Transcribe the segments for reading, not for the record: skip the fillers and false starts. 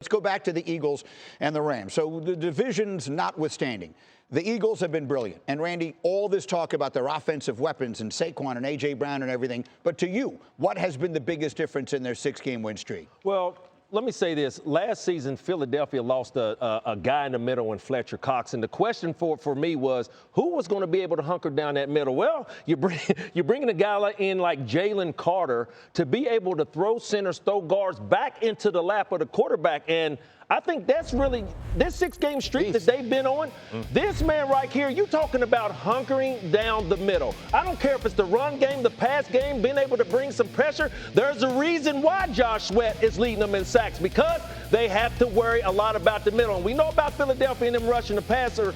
Let's go back to the Eagles and the Rams. So the divisions notwithstanding, the Eagles have been brilliant. And Randy, all this talk about their offensive weapons and Saquon and A.J. Brown and everything. But to you, what has been the biggest difference in their 6-game win streak? Well, let me say this. Last season, Philadelphia lost a guy in the middle in Fletcher Cox. And the question for me was, who was going to be able to hunker down that middle? Well, you're bringing a guy in like Jalen Carter to be able to throw centers, throw guards back into the lap of the quarterback. And I think that's really this 6-game streak that they've been on. This man right here, you talking about hunkering down the middle. I don't care if it's the run game, the pass game, being able to bring some pressure. There's a reason why Josh Sweat is leading them in sacks, because they have to worry a lot about the middle. And we know about Philadelphia and them rushing the passer,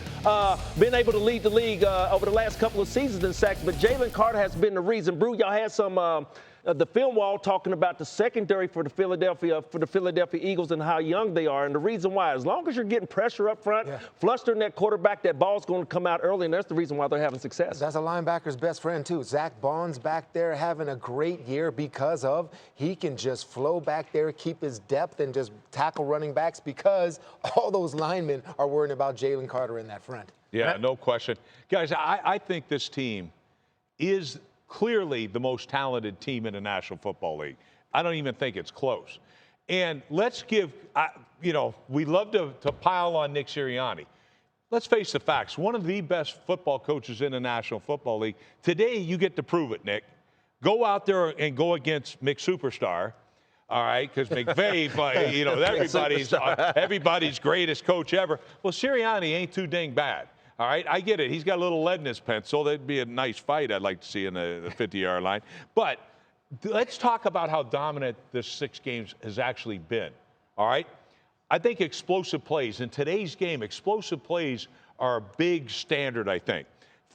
being able to lead the league over the last couple of seasons in sacks. But Jalen Carter has been the reason. Brew, y'all had some the film wall talking about the secondary for the Philadelphia Eagles and how young they are. And the reason why, as long as you're getting pressure up front, flustering that quarterback, that ball's going to come out early, and that's the reason why they're having success. That's a linebacker's best friend, too. Zach Bond's back there having a great year because of he can just flow back there, keep his depth, and just tackle running backs because all those linemen are worrying about Jalen Carter in that front. Yeah, no question. Guys, I think this team is clearly the most talented team in the National Football League. I don't even think it's close. And let's give, we love to pile on Nick Sirianni. Let's face the facts. One of the best football coaches in the National Football League. Today, you get to prove it, Nick. Go out there and go against McSuperstar, all right, because McVay, everybody's greatest coach ever. Well, Sirianni ain't too dang bad. All right, I get it. He's got a little lead in his pencil. That'd be a nice fight I'd like to see in the 50-yard line. But let's talk about how dominant this 6 games has actually been, all right? I think explosive plays. In today's game, explosive plays are a big standard, I think.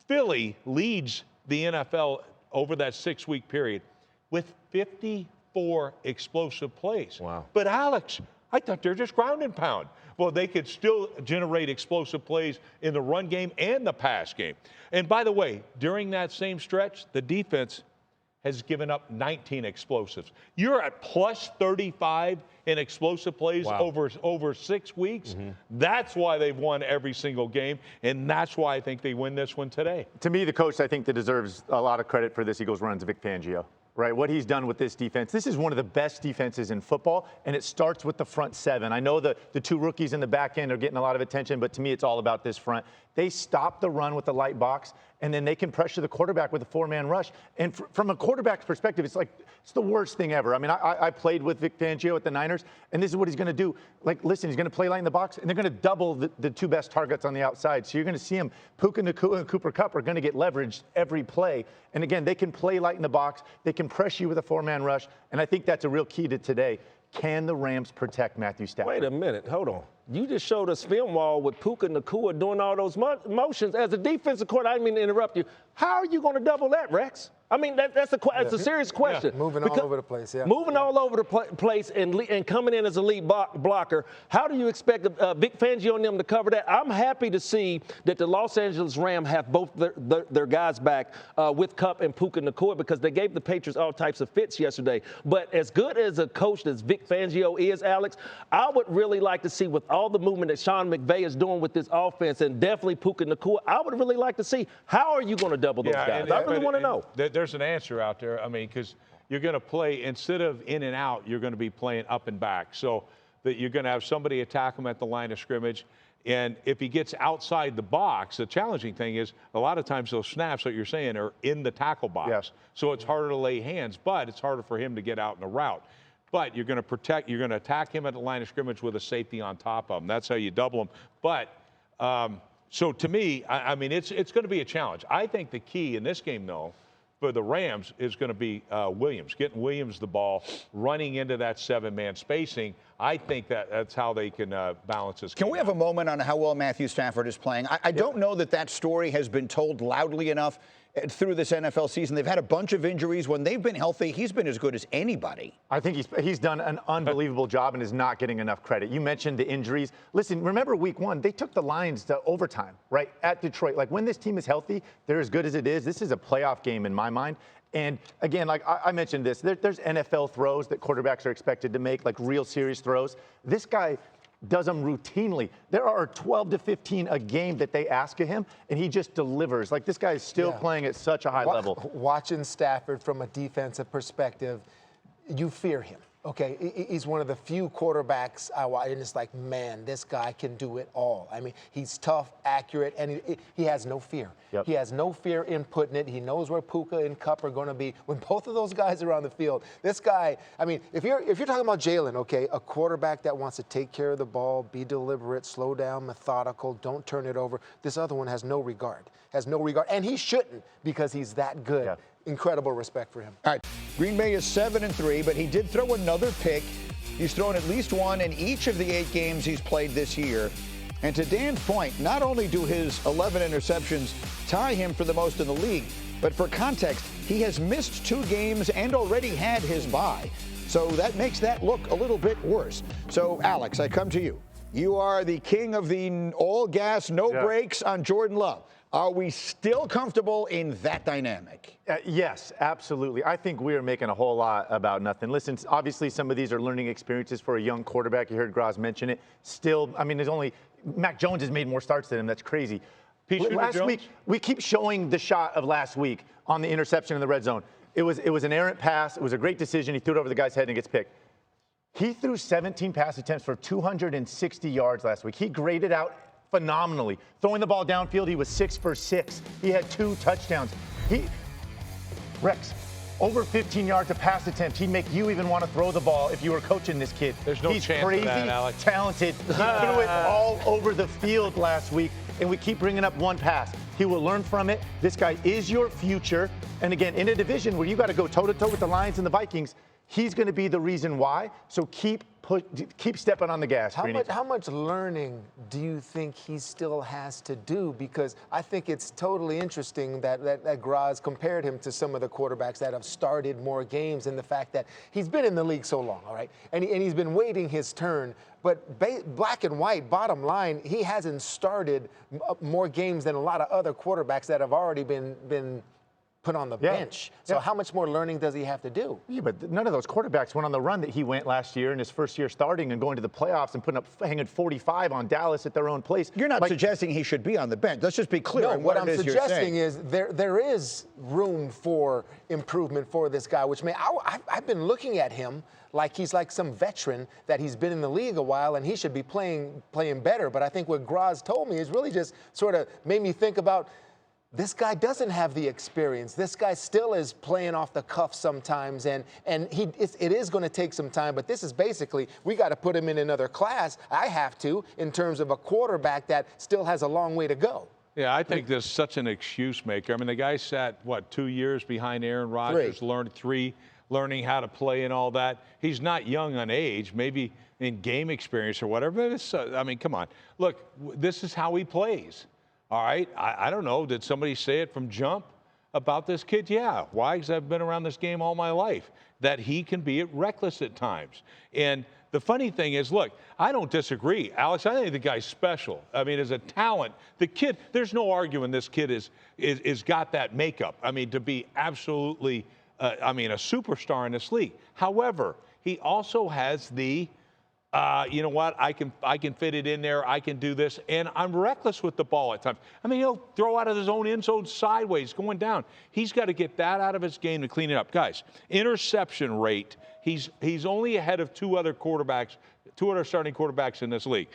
Philly leads the NFL over that 6-week period with 54 explosive plays. Wow. But, Alex, I thought they're just ground and pound. Well, they could still generate explosive plays in the run game and the pass game. And by the way, during that same stretch, the defense has given up 19 explosives. You're at plus 35 in explosive plays over 6 weeks. That's why they've won every single game, and that's why I think they win this one today. To me, the coach I think that deserves a lot of credit for this Eagles run is Vic Fangio. Right, what he's done with this defense. This is one of the best defenses in football, and it starts with the front 7. I know the 2 rookies in the back end are getting a lot of attention, but to me, it's all about this front. They stop the run with the light box, and then they can pressure the quarterback with a 4-man rush. And from a quarterback's perspective, it's the worst thing ever. I mean, I played with Vic Fangio at the Niners, and this is what he's going to do. Like, listen, he's going to play light in the box, and they're going to double the 2 best targets on the outside. So you're going to see him. Puka Nacua and Cooper Kupp are going to get leveraged every play. And again, they can play light in the box. They can press you with a 4-man rush. And I think that's a real key to today. Can the Rams protect Matthew Stafford? Wait a minute. Hold on. You just showed us film wall with Puka Nacua doing all those motions. As a defensive coordinator, I didn't mean to interrupt you. How are you going to double that, Rex? I mean, that's a serious question. Moving all over the place, Moving all over the place and coming in as a lead blocker. How do you expect Vic Fangio and them to cover that? I'm happy to see that the Los Angeles Rams have both their guys back with Kupp and Puka Nacua, because they gave the Patriots all types of fits yesterday. But as good as a coach as Vic Fangio is, Alex, I would really like to see, with all the movement that Sean McVay is doing with this offense, and definitely Puka Nacua, I would really like to see, how are you going to double those guys? I really want to know. There's an answer out there. I mean, because you're going to play, instead of in and out, you're going to be playing up and back. So that you're going to have somebody attack him at the line of scrimmage. And if he gets outside the box, the challenging thing is a lot of times those snaps that you're saying are in the tackle box. Yes. So it's harder to lay hands, but it's harder for him to get out in the route. But you're going to attack him at the line of scrimmage with a safety on top of him. That's how you double him. But so to me, I mean, it's going to be a challenge. I think the key in this game, though, for the Rams is going to be Williams, getting Williams the ball, running into that 7-man spacing. I think that's how they can balance this game. Can we have a moment on how well Matthew Stafford is playing? I don't know that story has been told loudly enough through this NFL season. They've had a bunch of injuries. When they've been healthy, he's been as good as anybody. I think he's done an unbelievable job and is not getting enough credit. You mentioned the injuries. Listen, remember week 1, they took the Lions to overtime, right, at Detroit. Like, when this team is healthy, they're as good as it is. This is a playoff game in my mind. And again, like I mentioned this, there's NFL throws that quarterbacks are expected to make, like real serious throws. This guy does them routinely. There are 12 to 15 a game that they ask of him, and he just delivers. Like, this guy is still playing at such a high level. Watching Stafford from a defensive perspective, you fear him. Okay, he's one of the few quarterbacks I watch, and it's like, man, this guy can do it all. I mean, he's tough, accurate, and he has no fear. Yep. He has no fear in putting it. He knows where Puka and Kupp are going to be. When both of those guys are on the field, this guy, I mean, if you're talking about Jalen, okay, a quarterback that wants to take care of the ball, be deliberate, slow down, methodical, don't turn it over, this other one has no regard, and he shouldn't because he's that good. Yeah. Incredible respect for him. All right, Green Bay is 7-3, but he did throw another pick. He's thrown at least one in each of the 8 games he's played this year. And to Dan's point, not only do his 11 interceptions tie him for the most in the league, but for context, he has missed 2 games and already had his bye. So that makes that look a little bit worse. So, Alex, I come to you. You are the king of the all gas, no brakes on Jordan Love. Are we still comfortable in that dynamic? Yes, absolutely. I think we are making a whole lot about nothing. Listen, obviously some of these are learning experiences for a young quarterback. You heard Graz mention it. Still, I mean, there's only Mac Jones has made more starts than him. That's crazy. Last week, we keep showing the shot of last week on the interception in the red zone. It was an errant pass. It was a great decision. He threw it over the guy's head and gets picked. He threw 17 pass attempts for 260 yards last week. He graded out phenomenally. Throwing the ball downfield, he was 6 for 6. He had 2 touchdowns. Rex, over 15 yards of pass attempt. He'd make you even want to throw the ball if you were coaching this kid. There's no chance crazy, of that, Alex. Talented. He threw it all over the field last week, and we keep bringing up one pass. He will learn from it. This guy is your future. And again, in a division where you got to go toe-to-toe with the Lions and the Vikings, he's going to be the reason why. So keep stepping on the gas. How much learning do you think he still has to do? Because I think it's totally interesting that Graz compared him to some of the quarterbacks that have started more games, and the fact that he's been in the league so long, all right, and he's been waiting his turn. But black and white, bottom line, he hasn't started more games than a lot of other quarterbacks that have already been put on the bench. So how much more learning does he have to do? Yeah, but none of those quarterbacks went on the run that he went last year in his first year starting and going to the playoffs and hanging 45 on Dallas at their own place. You're not suggesting he should be on the bench. Let's just be clear. No, on what I'm suggesting is there is room for improvement for this guy, which I've been looking at him like he's like some veteran that he's been in the league a while and he should be playing better. But I think what Graz told me is really just sort of made me think about, this guy doesn't have the experience. This guy still is playing off the cuff sometimes, and it is going to take some time, but this is basically, we got to put him in another class. I have to, in terms of a quarterback that still has a long way to go. Yeah, I think this is such an excuse maker. I mean, the guy sat, 2 years behind Aaron Rodgers, learning how to play and all that. He's not young on age, maybe in game experience or whatever. But I mean, come on. Look, this is how he plays. All right, I don't know. Did somebody say it from jump about this kid? Yeah. Why? Because I've been around this game all my life, that he can be reckless at times. And the funny thing is, look, I don't disagree. Alex, I think the guy's special. I mean, as a talent, the kid, there's no arguing this kid is got that makeup. I mean, to be absolutely, a superstar in this league. However, he also has the, you know what, I can fit it in there, I can do this, and I'm reckless with the ball at times. I mean, he'll throw out of his own end zone sideways, going down. He's got to get that out of his game to clean it up. Guys, interception rate, he's only ahead of two other starting quarterbacks in this league.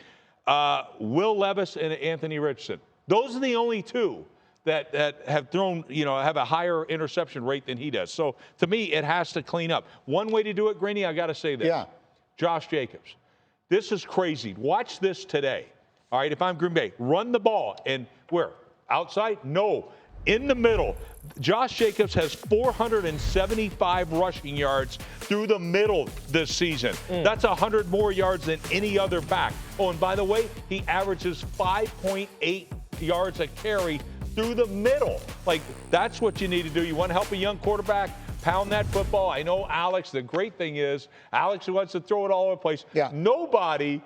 Will Levis and Anthony Richardson. Those are the only two that have thrown, have a higher interception rate than he does. So, to me, it has to clean up. One way to do it, Greeny, I got to say this. Yeah. Josh Jacobs. This is crazy. Watch this today. All right, if I'm Green Bay, run the ball. And where? Outside? No. In the middle. Josh Jacobs has 475 rushing yards through the middle this season. That's 100 more yards than any other back. Oh, and by the way, he averages 5.8 yards a carry through the middle. Like, that's what you need to do. You want to help a young quarterback? Pound that football. I know Alex, the great thing is, Alex wants to throw it all over the place. Yeah. Nobody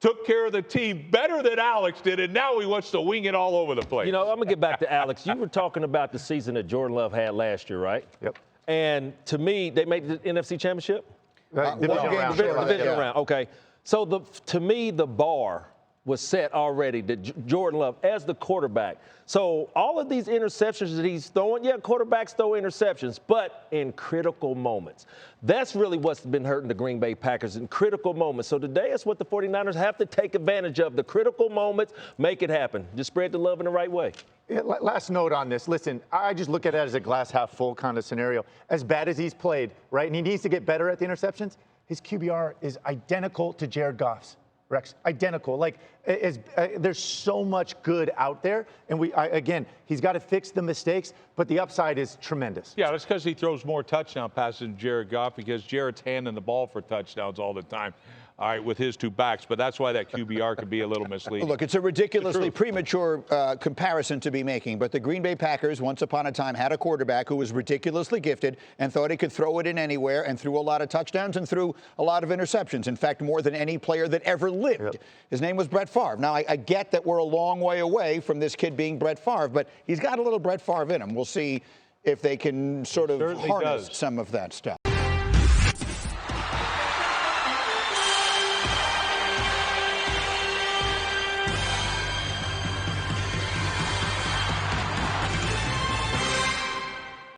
took care of the team better than Alex did, and now he wants to wing it all over the place. You know, I'm going to get back to Alex. You were talking about the season that Jordan Love had last year, right? Yep. And to me, they made the NFC Championship? Divisional round. Divisional round, okay. So to me, the bar was set already that Jordan Love as the quarterback. So all of these interceptions that he's throwing, yeah, quarterbacks throw interceptions, but in critical moments. That's really what's been hurting the Green Bay Packers, in critical moments. So today is what the 49ers have to take advantage of, the critical moments, make it happen. Just spread the love in the right way. Yeah, last note on this. Listen, I just look at it as a glass half full kind of scenario. As bad as he's played, right, and he needs to get better at the interceptions, his QBR is identical to Jared Goff's. Rex, identical. Like, there's so much good out there, and again, he's got to fix the mistakes, but the upside is tremendous. Yeah, that's because he throws more touchdown passes than Jared Goff, because Jared's handing the ball for touchdowns all the time. All right, with his two backs, but that's why that QBR could be a little misleading. Look, it's a ridiculously premature comparison to be making, but the Green Bay Packers once upon a time had a quarterback who was ridiculously gifted and thought he could throw it in anywhere, and threw a lot of touchdowns and threw a lot of interceptions. In fact, more than any player that ever lived. Yep. His name was Brett Favre. Now, I get that we're a long way away from this kid being Brett Favre, but he's got a little Brett Favre in him. We'll see if they can sort of harness some of that stuff.